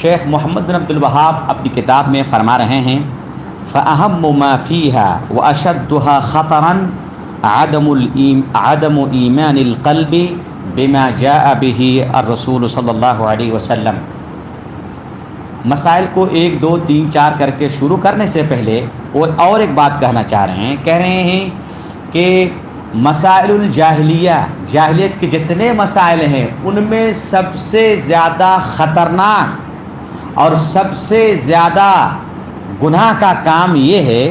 شیخ محمد بن عبد الوہاب اپنی کتاب میں فرما رہے ہیں فَأَهَمُّ مَا فِيهَا وَأَشَدُّهَا خَطَرًا عَدَمُ إِيمَانِ الْقَلْبِ بِمَا جَاءَ بِهِ الرَّسُولُ صلی اللہ علیہ وسلم۔ مسائل کو 1 2 3 4 کر کے شروع کرنے سے پہلے وہ اور ایک بات کہنا چاہ رہے ہیں۔ کہہ رہے ہیں کہ مسائل الجاہلیہ، جاہلیت کے جتنے مسائل ہیں ان میں سب سے زیادہ خطرناک اور سب سے زیادہ گناہ کا کام یہ ہے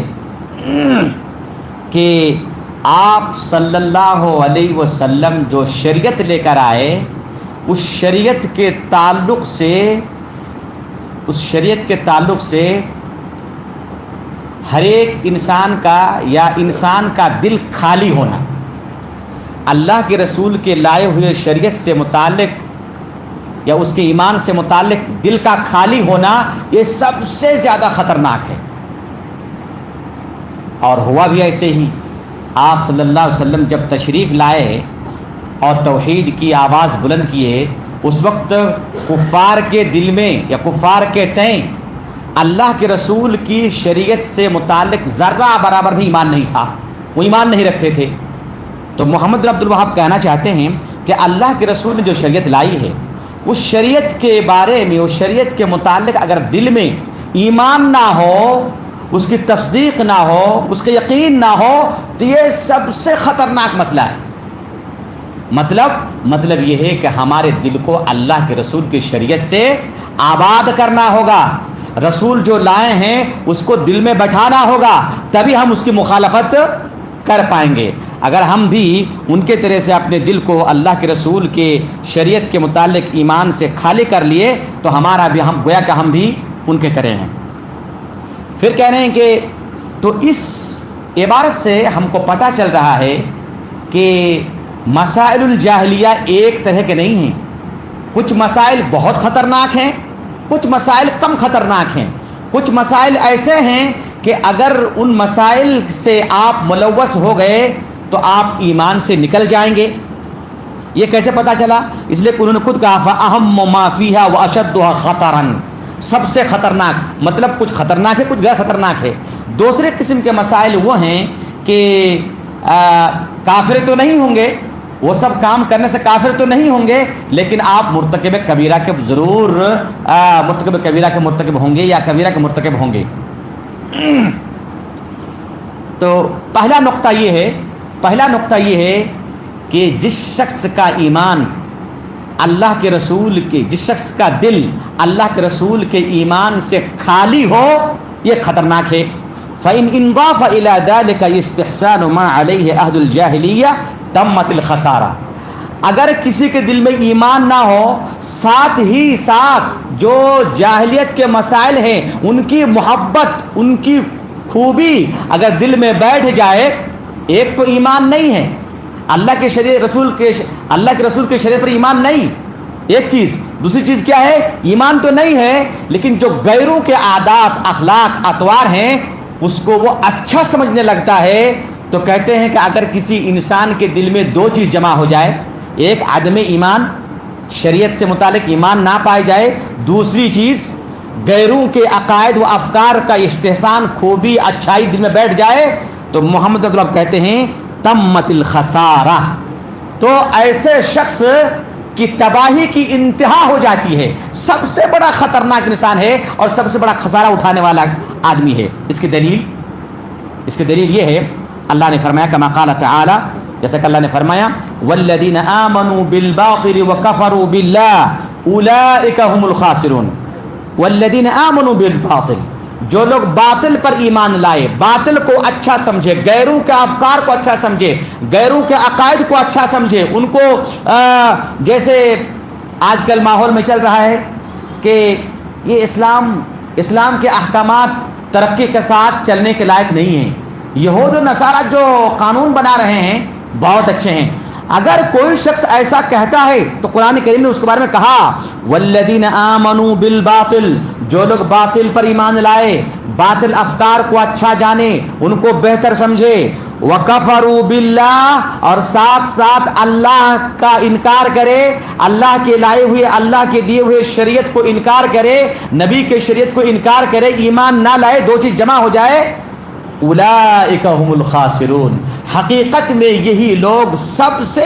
کہ آپ صلی اللہ علیہ وسلم جو شریعت لے کر آئے اس شریعت کے تعلق سے ہر ایک انسان کا دل خالی ہونا، اللہ کے رسول کے لائے ہوئے شریعت سے متعلق یا اس کے ایمان سے متعلق دل کا خالی ہونا، یہ سب سے زیادہ خطرناک ہے۔ اور ہوا بھی ایسے ہی۔ آپ صلی اللہ علیہ وسلم جب تشریف لائے اور توحید کی آواز بلند کیے، اس وقت کفار کے دل میں یا کفار کے تئیں اللہ کے رسول کی شریعت سے متعلق ذرہ برابر بھی ایمان نہیں تھا، وہ ایمان نہیں رکھتے تھے۔ تو محمد بن عبد الوہاب کہنا چاہتے ہیں کہ اللہ کے رسول نے جو شریعت لائی ہے اس شریعت کے بارے میں، اس شریعت کے متعلق اگر دل میں ایمان نہ ہو، اس کی تصدیق نہ ہو، اس کا یقین نہ ہو، تو یہ سب سے خطرناک مسئلہ ہے۔ مطلب یہ ہے کہ ہمارے دل کو اللہ کے رسول کی شریعت سے آباد کرنا ہوگا، رسول جو لائے ہیں اس کو دل میں بٹھانا ہوگا، تبھی ہم اس کی مخالفت کر پائیں گے۔ اگر ہم بھی ان کے طرح سے اپنے دل کو اللہ کے رسول کے شریعت کے متعلق ایمان سے خالی کر لیے تو ہمارا بھی گویا کہ ہم بھی ان کے طرح ہیں۔ پھر کہہ رہے ہیں کہ تو اس عبارت سے ہم کو پتہ چل رہا ہے کہ مسائل الجاہلیہ ایک طرح کے نہیں ہیں، کچھ مسائل بہت خطرناک ہیں، کچھ مسائل کم خطرناک ہیں، کچھ مسائل ایسے ہیں کہ اگر ان مسائل سے آپ ملوث ہو گئے تو آپ ایمان سے نکل جائیں گے۔ یہ کیسے پتہ چلا؟ اس لیے کہ انہوں نے خود کہا فَأَهَمُّ مَا فِيهَا وَأَشَدُّهَا خَطَرًا، سب سے خطرناک، مطلب کچھ خطرناک ہے کچھ غیر خطرناک ہے۔ دوسرے قسم کے مسائل وہ ہیں کہ کافر تو نہیں ہوں گے، وہ سب کام کرنے سے کافر تو نہیں ہوں گے، لیکن آپ مرتکب کبیرہ کے ضرور مرتکب کبیرہ کے مرتکب ہوں گے یا کبیرہ کے مرتکب ہوں گے۔ تو پہلا نقطہ یہ ہے کہ جس شخص کا ایمان اللہ کے رسول کے، جس شخص کا دل اللہ کے رسول کے ایمان سے خالی ہو، یہ خطرناک ہے۔ فَإِنْ انضاف إِلَى ذَلِكَ اسْتِحْسَانُ مَا عَلَيْهِ أَهْدُ الْجَاهِلِيَّةِ تمت الخسارہ، اگر کسی کے دل میں ایمان نہ ہو، ساتھ ہی ساتھ جو جاہلیت کے مسائل ہیں ان کی محبت، ان کی خوبی اگر دل میں بیٹھ جائے، ایک تو ایمان نہیں ہے، اللہ کے رسول کے شریعت پر ایمان نہیں، ایک چیز، دوسری چیز کیا ہے؟ ایمان تو نہیں ہے لیکن جو غیروں کے عادات، اخلاق، اطوار ہیں اس کو وہ اچھا سمجھنے لگتا ہے۔ تو کہتے ہیں کہ اگر کسی انسان کے دل میں 2 چیز جمع ہو جائے، ایک عدم ایمان، شریعت سے متعلق ایمان نہ پائی جائے، دوسری چیز غیروں کے عقائد و افکار کا استحسان، خوبی، اچھائی دل میں بیٹھ جائے، تو محمد عبد الوہاب کہتے ہیں تمت الخسارہ، تو ایسے شخص کی تباہی کی انتہا ہو جاتی ہے، سب سے بڑا خطرناک انسان ہے اور سب سے بڑا خسارہ اٹھانے والا آدمی ہے۔ اس کی دلیل یہ ہے، اللہ نے فرمایا کما قال تعالی، جیسا کہ اللہ نے فرمایا والذین آمنوا بالباطل وکفروا باللہ اولئک هم الخاسرون۔ والذین آمنوا بالباطل، جو لوگ باطل پر ایمان لائے، باطل کو اچھا سمجھے، غیروں کے افکار کو اچھا سمجھے، غیروں کے عقائد کو اچھا سمجھے، ان کو جیسے آج کل ماحول میں چل رہا ہے کہ یہ اسلام کے احکامات ترقی کے ساتھ چلنے کے لائق نہیں ہیں، یہود و نصارہ جو قانون بنا رہے ہیں بہت اچھے ہیں۔ اگر کوئی شخص ایسا کہتا ہے تو قرآن کریم نے اس کے بارے میں کہا والذین آمنوا بالباطل، جو لوگ باطل پر ایمان لائے، باطل افکار کو اچھا جانے، ان کو بہتر سمجھے، وَكَفَرُوا بِاللَّهِ، اور ساتھ ساتھ اللہ کا انکار کرے، اللہ کے لائے ہوئے، اللہ کے دیے ہوئے شریعت کو انکار کرے، نبی کے شریعت کو انکار کرے، ایمان نہ لائے، دو چیز جمع ہو جائے، اولئک هم الخاسرون، حقیقت میں یہی لوگ سب سے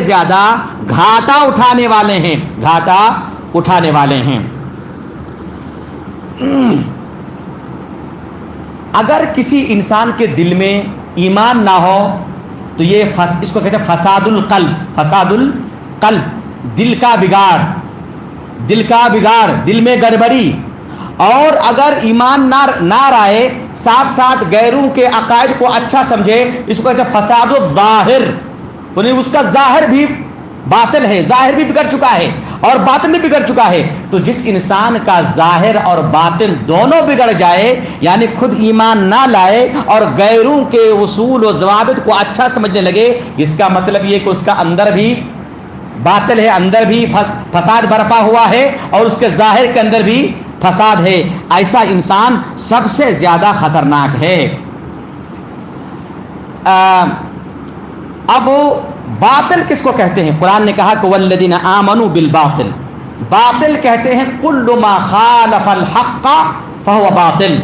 زیادہ گھاٹا اٹھانے والے ہیں، گھاٹا اٹھانے والے ہیں۔ اگر کسی انسان کے دل میں ایمان نہ ہو تو یہ اس کو کہتے ہیں فساد القلب، دل کا بگاڑ، دل میں گڑبڑی۔ اور اگر ایمان نہ رائے، ساتھ ساتھ غیروں کے عقائد کو اچھا سمجھے، اس کو کہتے ہیں فساد الظاہر، یعنی اس کا ظاہر بھی باطل ہے، ظاہر بھی بگڑ چکا ہے اور باطن بھی بگڑ چکا ہے۔ تو جس انسان کا ظاہر اور باطن دونوں بگڑ جائے، یعنی خود ایمان نہ لائے اور غیروں کے اصول و ضوابط کو اچھا سمجھنے لگے، اس کا مطلب یہ کہ اس کا اندر بھی باطل ہے، اندر بھی فساد برپا ہوا ہے اور اس کے ظاہر کے اندر بھی فساد ہے۔ ایسا انسان سب سے زیادہ خطرناک ہے۔ اب باطل کس کو کہتے ہیں؟ قرآن نے کہا کہ والذین آمنوا بالباطل، باطل کہتے ہیں کل ما خالف الحق فهو باطل،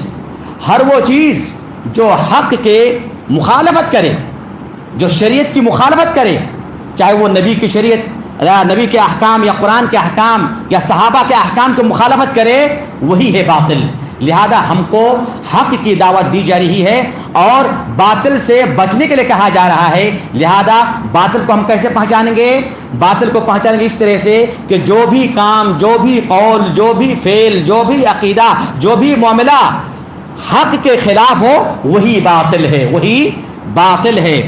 ہر وہ چیز جو حق کے مخالفت کرے، جو شریعت کی مخالفت کرے، چاہے وہ نبی کی شریعت، نبی کے احکام یا قرآن کے احکام یا صحابہ کے احکام کی مخالفت کرے، وہی ہے باطل۔ لہذا ہم کو حق کی دعوت دی جا رہی ہے اور باطل سے بچنے کے لیے کہا جا رہا ہے۔ لہذا باطل کو ہم کیسے پہچانیں گے؟ باطل کو پہچانیں گے اس طرح سے کہ جو بھی کام، جو بھی قول، جو بھی فعل، جو بھی عقیدہ، جو بھی معاملہ حق کے خلاف ہو، وہی باطل ہے، وہی باطل ہے۔